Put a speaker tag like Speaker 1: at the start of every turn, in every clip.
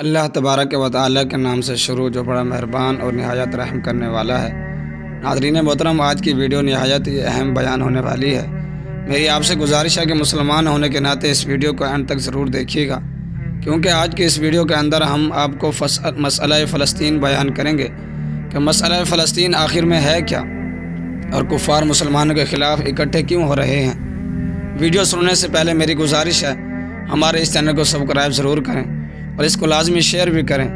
Speaker 1: اللہ تبارک و تعالی کے نام سے شروع جو بڑا مہربان اور نہایت رحم کرنے والا ہے۔ ناظرین محترم، آج کی ویڈیو نہایت ہی اہم بیان ہونے والی ہے۔ میری آپ سے گزارش ہے کہ مسلمان ہونے کے ناطے اس ویڈیو کو اینڈ تک ضرور دیکھیے گا، کیونکہ آج کی اس ویڈیو کے اندر ہم آپ کو مسئلہ فلسطین بیان کریں گے کہ مسئلہ فلسطین آخر میں ہے کیا اور کفار مسلمانوں کے خلاف اکٹھے کیوں ہو رہے ہیں۔ ویڈیو سننے سے پہلے میری گزارش ہے ہمارے اس چینل کو سبسکرائب ضرور کریں اور اس کو لازمی شیئر بھی کریں۔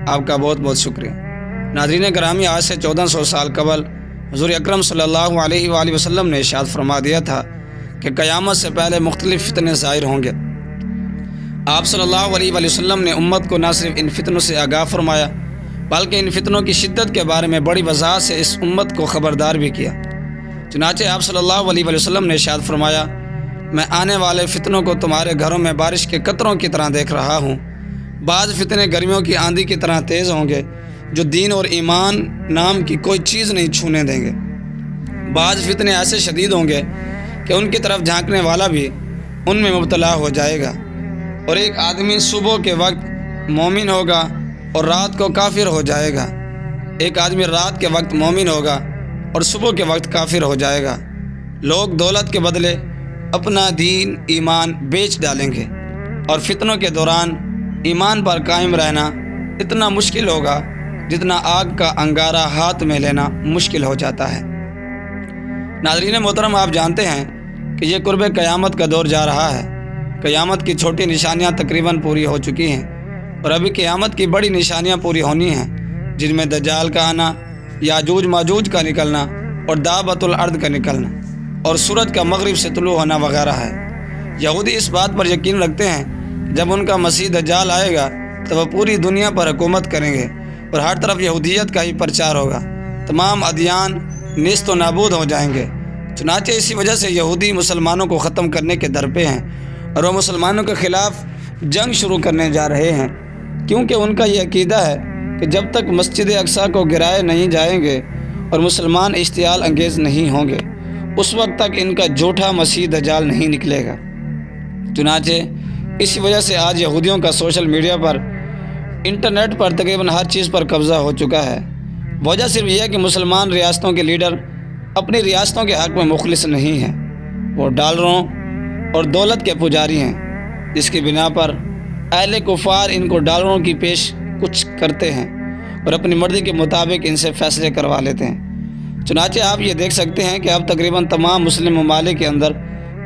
Speaker 1: آپ کا بہت بہت شکریہ۔ ناظرین گرامی، آج سے 1400 سال قبل حضور اکرم صلی اللہ علیہ وآلہ وسلم نے ارشاد فرما دیا تھا کہ قیامت سے پہلے مختلف فتنے ظاہر ہوں گے۔ آپ صلی اللہ علیہ وآلہ وسلم نے امت کو نہ صرف ان فتنوں سے آگاہ فرمایا بلکہ ان فتنوں کی شدت کے بارے میں بڑی وضاحت سے اس امت کو خبردار بھی کیا۔ چنانچہ آپ صلی اللہ علیہ وآلہ وسلم نے ارشاد فرمایا، میں آنے والے فتنوں کو تمہارے گھروں میں بارش کے قطروں کی طرح دیکھ رہا ہوں۔ بعض فتنے گرمیوں کی آندھی کی طرح تیز ہوں گے جو دین اور ایمان نام کی کوئی چیز نہیں چھونے دیں گے۔ بعض فتنے ایسے شدید ہوں گے کہ ان کی طرف جھانکنے والا بھی ان میں مبتلا ہو جائے گا، اور ایک آدمی صبح کے وقت مومن ہوگا اور رات کو کافر ہو جائے گا۔ ایک آدمی رات کے وقت مومن ہوگا اور صبح کے وقت کافر ہو جائے گا۔ لوگ دولت کے بدلے اپنا دین ایمان بیچ ڈالیں گے، اور فتنوں کے دوران ایمان پر قائم رہنا اتنا مشکل ہوگا جتنا آگ کا انگارہ ہاتھ میں لینا مشکل ہو جاتا ہے۔ ناظرین محترم، آپ جانتے ہیں کہ یہ قرب قیامت کا دور جا رہا ہے۔ قیامت کی چھوٹی نشانیاں تقریباً پوری ہو چکی ہیں، اور ابھی قیامت کی بڑی نشانیاں پوری ہونی ہیں، جن میں دجال کا آنا، یاجوج ماجوج کا نکلنا اور دابۃ الارض کا نکلنا، اور سورج کا مغرب سے طلوع ہونا وغیرہ ہے۔ یہودی اس بات پر یقین رکھتے ہیں جب ان کا مسیح دجال آئے گا تو وہ پوری دنیا پر حکومت کریں گے اور ہر طرف یہودیت کا ہی پرچار ہوگا، تمام ادیان نیست و نابود ہو جائیں گے۔ چنانچہ اسی وجہ سے یہودی مسلمانوں کو ختم کرنے کے در پہ ہیں، اور وہ مسلمانوں کے خلاف جنگ شروع کرنے جا رہے ہیں، کیونکہ ان کا یہ عقیدہ ہے کہ جب تک مسجد اقصیٰ کو گرائے نہیں جائیں گے اور مسلمان اشتعال انگیز نہیں ہوں گے، اس وقت تک ان کا جھوٹا مسیح دجال نہیں نکلے گا۔ چنانچہ اسی وجہ سے آج یہودیوں کا سوشل میڈیا پر، انٹرنیٹ پر تقریباً ہر چیز پر قبضہ ہو چکا ہے۔ وجہ صرف یہ ہے کہ مسلمان ریاستوں کے لیڈر اپنی ریاستوں کے حق میں مخلص نہیں ہیں، وہ ڈالروں اور دولت کے پجاری ہیں، جس کی بنا پر اہل کفار ان کو ڈالروں کی پیش کچھ کرتے ہیں اور اپنی مرضی کے مطابق ان سے فیصلے کروا لیتے ہیں۔ چنانچہ آپ یہ دیکھ سکتے ہیں کہ اب تقریباً تمام مسلم ممالک کے اندر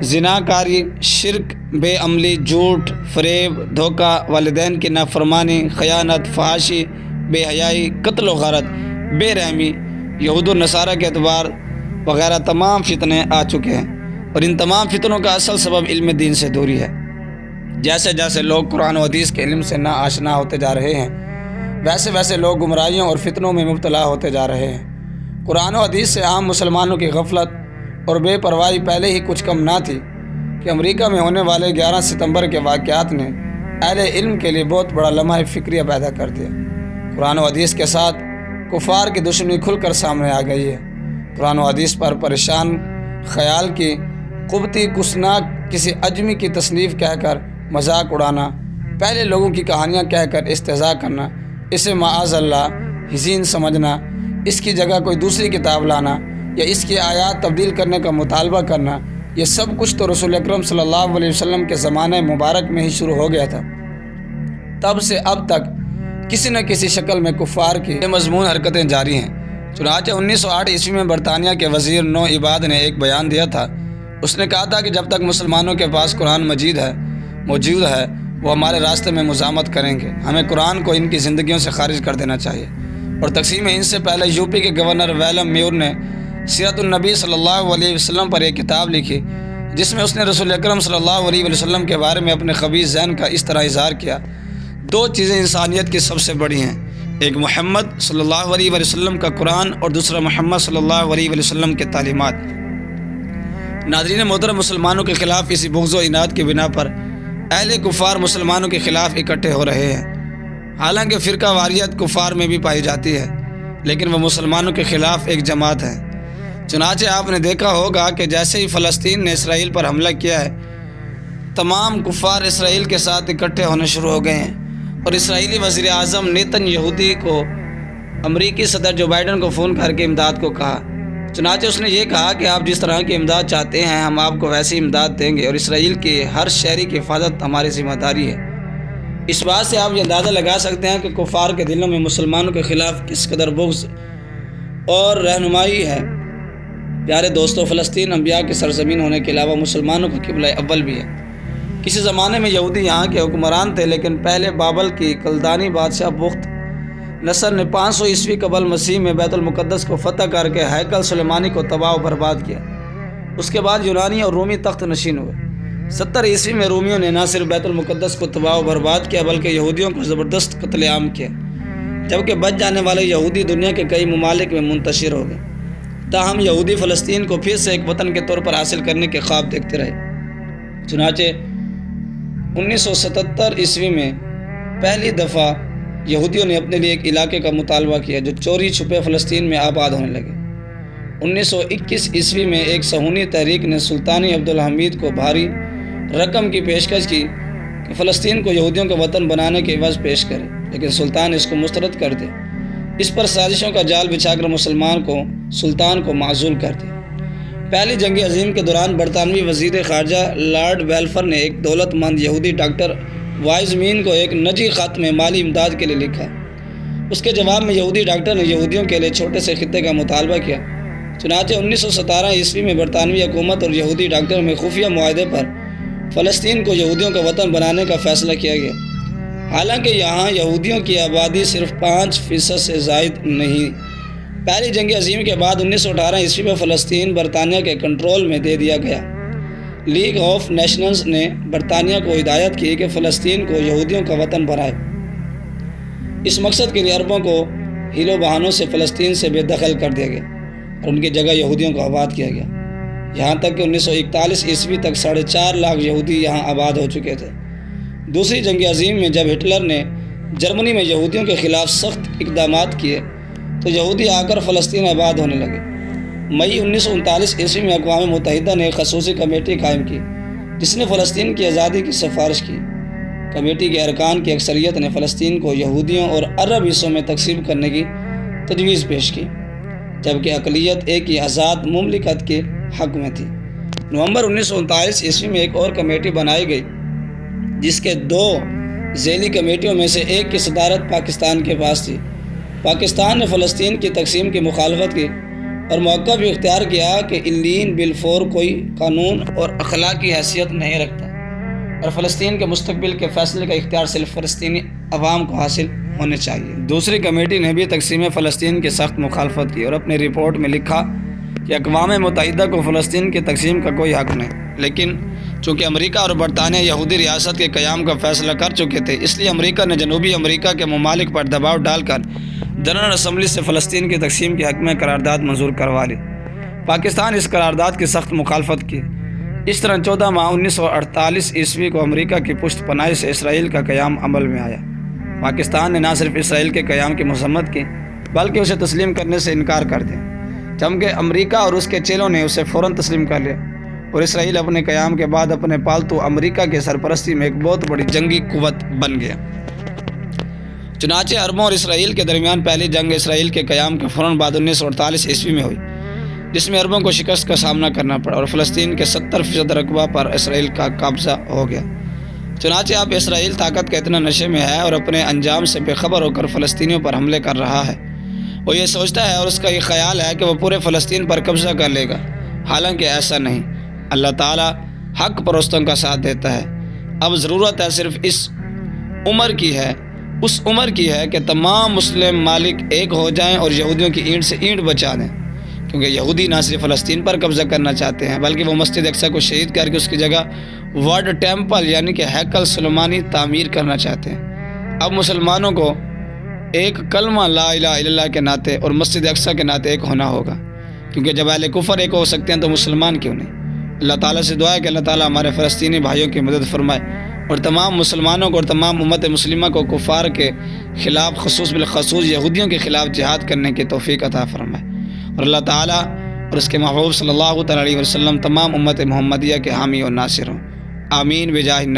Speaker 1: زناکاری، شرک، بے عملی، جھوٹ، فریب، دھوکہ، والدین کی نافرمانی، خیانت، فحاشی، بے حیائی، قتل و غارت، بے رحمی، یہود و نصارہ کے اعتبار وغیرہ تمام فتنے آ چکے ہیں، اور ان تمام فتنوں کا اصل سبب علم دین سے دوری ہے۔ جیسے جیسے لوگ قرآن و حدیث کے علم سے نا آشنا ہوتے جا رہے ہیں، ویسے ویسے لوگ گمراہیوں اور فتنوں میں مبتلا ہوتے جا رہے ہیں۔ قرآن و حدیث سے عام مسلمانوں کی غفلت اور بے پرواہی پہلے ہی کچھ کم نہ تھی کہ امریکہ میں ہونے والے 11 ستمبر کے واقعات نے اہل علم کے لیے بہت بڑا لمحہ فکریہ پیدا کر دیا۔ قرآن و حدیث کے ساتھ کفار کی دشمنی کھل کر سامنے آ گئی ہے۔ قرآن و حدیث پر پریشان خیال کی قبطی کسناک کسی اجمی کی تصنیف کہہ کر مذاق اڑانا، پہلے لوگوں کی کہانیاں کہہ کر استہزاء کرنا، اسے معاذ اللہ حزین سمجھنا، اس کی جگہ کوئی دوسری کتاب لانا یا اس کی آیات تبدیل کرنے کا مطالبہ کرنا، یہ سب کچھ تو رسول اکرم صلی اللہ علیہ وسلم کے زمانہ مبارک میں ہی شروع ہو گیا تھا۔ تب سے اب تک کسی نہ کسی شکل میں کفار کی بے مضمون حرکتیں جاری ہیں۔ چنانچہ 1908 عیسوی میں برطانیہ کے وزیر نو عباد نے ایک بیان دیا تھا۔ اس نے کہا تھا کہ جب تک مسلمانوں کے پاس قرآن مجید موجود ہے وہ ہمارے راستے میں مزاحمت کریں گے، ہمیں قرآن کو ان کی زندگیوں سے خارج کر دینا چاہیے۔ اور تقسیم ہند سے پہلے یوپی کے گورنر ویلم میور نے سیرت النبی صلی اللہ علیہ وسلم پر ایک کتاب لکھی، جس میں اس نے رسول اکرم صلی اللہ علیہ وسلم کے بارے میں اپنے خبیث ذہن کا اس طرح اظہار کیا: دو چیزیں انسانیت کی سب سے بڑی ہیں، ایک محمد صلی اللہ علیہ وسلم کا قرآن اور دوسرا محمد صلی اللہ علیہ وسلم کے تعلیمات۔ ناظرین محترم، مسلمانوں کے خلاف اسی بغض و عناد کی بنا پر اہل کفار مسلمانوں کے خلاف اکٹھے ہو رہے ہیں۔ حالانکہ فرقہ واریت کفار میں بھی پائی جاتی ہے، لیکن وہ مسلمانوں کے خلاف ایک جماعت ہے۔ چنانچہ آپ نے دیکھا ہوگا کہ جیسے ہی فلسطین نے اسرائیل پر حملہ کیا ہے، تمام کفار اسرائیل کے ساتھ اکٹھے ہونے شروع ہو گئے ہیں اور اسرائیلی وزیر اعظم نیتن یہودی کو امریکی صدر جو بائیڈن کو فون کر کے امداد کو کہا۔ چنانچہ اس نے یہ کہا کہ آپ جس طرح کی امداد چاہتے ہیں ہم آپ کو ویسی امداد دیں گے، اور اسرائیل کے ہر شہری کی حفاظت ہماری ذمہ داری ہے۔ اس بات سے آپ یہ اندازہ لگا سکتے ہیں کہ کفار کے دلوں میں مسلمانوں کے خلاف کس قدر بغض اور رہنمائی ہے۔ پیارے دوستو، فلسطین انبیاء کی سرزمین ہونے کے علاوہ مسلمانوں کا قبلہ اول بھی ہے۔ کسی زمانے میں یہودی یہاں کے حکمران تھے، لیکن پہلے بابل کی کلدانی بادشاہ بخت نصر نے 500 عیسوی قبل مسیح میں بیت المقدس کو فتح کر کے ہیکل سلیمانی کو تباہ و برباد کیا۔ اس کے بعد یونانی اور رومی تخت نشین ہوئے۔ 70 عیسوی میں رومیوں نے نہ صرف بیت المقدس کو تباہ و برباد کیا بلکہ یہودیوں کو زبردست قتل عام کیا، جبکہ بچ جانے والے یہودی دنیا کے کئی ممالک میں منتشر ہو گئے۔ تاہم یہودی فلسطین کو پھر سے ایک وطن کے طور پر حاصل کرنے کے خواب دیکھتے رہے۔ چنانچہ 1977 عیسوی میں پہلی دفعہ یہودیوں نے اپنے لیے ایک علاقے کا مطالبہ کیا جو چوری چھپے فلسطین میں آباد ہونے لگے۔ 1921 عیسوی میں ایک صہیونی تحریک نے سلطانی عبدالحمید کو بھاری رقم کی پیشکش کی کہ فلسطین کو یہودیوں کا وطن بنانے کے عوض پیش کرے، لیکن سلطان اس کو مسترد کر دے۔ اس پر سازشوں کا جال بچھا کر سلطان کو معزول کر دیا۔ پہلی جنگ عظیم کے دوران برطانوی وزیر خارجہ لارڈ بیلفر نے ایک دولت مند یہودی ڈاکٹر وائز مین کو ایک نجی خط میں مالی امداد کے لیے لکھا۔ اس کے جواب میں یہودی ڈاکٹر نے یہودیوں کے لیے چھوٹے سے خطے کا مطالبہ کیا۔ چنانچہ 1917 عیسوی میں برطانوی حکومت اور یہودی ڈاکٹر میں خفیہ معاہدے پر فلسطین کو یہودیوں کا وطن بنانے کا فیصلہ کیا گیا۔ حالانکہ یہاں یہودیوں کی آبادی صرف 5% سے زائد نہیں۔ پہلی جنگ عظیم کے بعد 1918 عیسوی میں فلسطین برطانیہ کے کنٹرول میں دے دیا گیا۔ لیگ آف نیشنز نے برطانیہ کو ہدایت کی کہ فلسطین کو یہودیوں کا وطن بنائے۔ اس مقصد کے لیے عربوں کو ہیل و بہانوں سے فلسطین سے بے دخل کر دیا گیا اور ان کی جگہ یہودیوں کو آباد کیا گیا، یہاں تک کہ 1941 عیسوی تک 4.5 لاکھ یہودی یہاں آباد ہو چکے تھے۔ دوسری جنگ عظیم میں جب ہٹلر نے جرمنی میں یہودیوں کے خلاف سخت اقدامات کیے تو یہودی آ کر فلسطین آباد ہونے لگے۔ مئی 1939 عیسوی میں اقوام متحدہ نے ایک خصوصی کمیٹی قائم کی جس نے فلسطین کی آزادی کی سفارش کی۔ کمیٹی کے ارکان کی اکثریت نے فلسطین کو یہودیوں اور عرب حصوں میں تقسیم کرنے کی تجویز پیش کی، جبکہ اقلیت ایک ہی آزاد مملکت کے حق میں تھی۔ نومبر 1939 عیسوی میں ایک اور کمیٹی بنائی گئی جس کے 2 ذیلی کمیٹیوں میں سے ایک کی صدارت پاکستان کے پاس تھی۔ پاکستان نے فلسطین کی تقسیم کی مخالفت کی اور موقع بھی اختیار کیا کہ الین بالفور کوئی قانون اور اخلاقی حیثیت نہیں رکھتا اور فلسطین کے مستقبل کے فیصلے کا اختیار صرف فلسطینی عوام کو حاصل ہونے چاہیے۔ دوسری کمیٹی نے بھی تقسیم فلسطین کی سخت مخالفت کی اور اپنی رپورٹ میں لکھا کہ اقوام متحدہ کو فلسطین کی تقسیم کا کوئی حق نہیں، لیکن چونکہ امریکہ اور برطانیہ یہودی ریاست کے قیام کا فیصلہ کر چکے تھے، اس لیے امریکہ نے جنوبی امریکہ کے ممالک پر دباؤ ڈال کر جنرل اسمبلی سے فلسطین کی تقسیم کی حق میں قرارداد منظور کروا لی۔ پاکستان اس قرارداد کی سخت مخالفت کی۔ اس طرح 14 ماہ 1948 عیسوی کو امریکہ کی پشت پناہی سے اسرائیل کا قیام عمل میں آیا۔ پاکستان نے نہ صرف اسرائیل کے قیام کی مذمت کی بلکہ اسے تسلیم کرنے سے انکار کر دیا، جبکہ امریکہ اور اس کے چیلوں نے اسے فوراً تسلیم کر لیا اور اسرائیل اپنے قیام کے بعد اپنے پالتو امریکہ کے سرپرستی میں ایک بہت بڑی جنگی قوت بن گیا۔ چنانچہ عربوں اور اسرائیل کے درمیان پہلی جنگ اسرائیل کے قیام کے فوراً بعد 1948 عیسوی میں ہوئی، جس میں عربوں کو شکست کا سامنا کرنا پڑا اور فلسطین کے 70% رقبہ پر اسرائیل کا قبضہ ہو گیا۔ چنانچہ اب اسرائیل طاقت کا اتنا نشے میں ہے اور اپنے انجام سے بے خبر ہو کر فلسطینیوں پر حملے کر رہا ہے۔ وہ یہ سوچتا ہے اور اس کا یہ خیال ہے کہ وہ پورے فلسطین پر قبضہ کر لے گا، حالانکہ ایسا نہیں۔ اللہ تعالیٰ حق پرستوں کا ساتھ دیتا ہے۔ اب ضرورت ہے صرف اس عمر کی ہے کہ تمام مسلم ممالک ایک ہو جائیں اور یہودیوں کی اینٹ سے اینٹ بچا دیں، کیونکہ یہودی نہ صرف فلسطین پر قبضہ کرنا چاہتے ہیں بلکہ وہ مسجد اقصی کو شہید کر کے اس کی جگہ ورڈ ٹیمپل یعنی کہ ہیکل سلیمانی تعمیر کرنا چاہتے ہیں۔ اب مسلمانوں کو ایک کلمہ لا الہ الا اللہ کے ناطے اور مسجد اقصی کے ناطے ایک ہونا ہوگا، کیونکہ جب اہل کفر ایک ہو سکتے ہیں تو مسلمان کیوں نہیں۔ اللہ تعالیٰ سے دعا ہے کہ اللہ تعالیٰ ہمارے فلسطینی بھائیوں کی مدد فرمائے اور تمام مسلمانوں کو اور تمام امت مسلمہ کو کفار کے خلاف خصوص بالخصوص یہودیوں کے خلاف جہاد کرنے کی توفیق عطا فرمائے، اور اللہ تعالیٰ اور اس کے محبوب صلی اللہ علیہ وسلم تمام امت محمدیہ کے حامی اور ناصر ہوں۔ آمین بجاہ النبی۔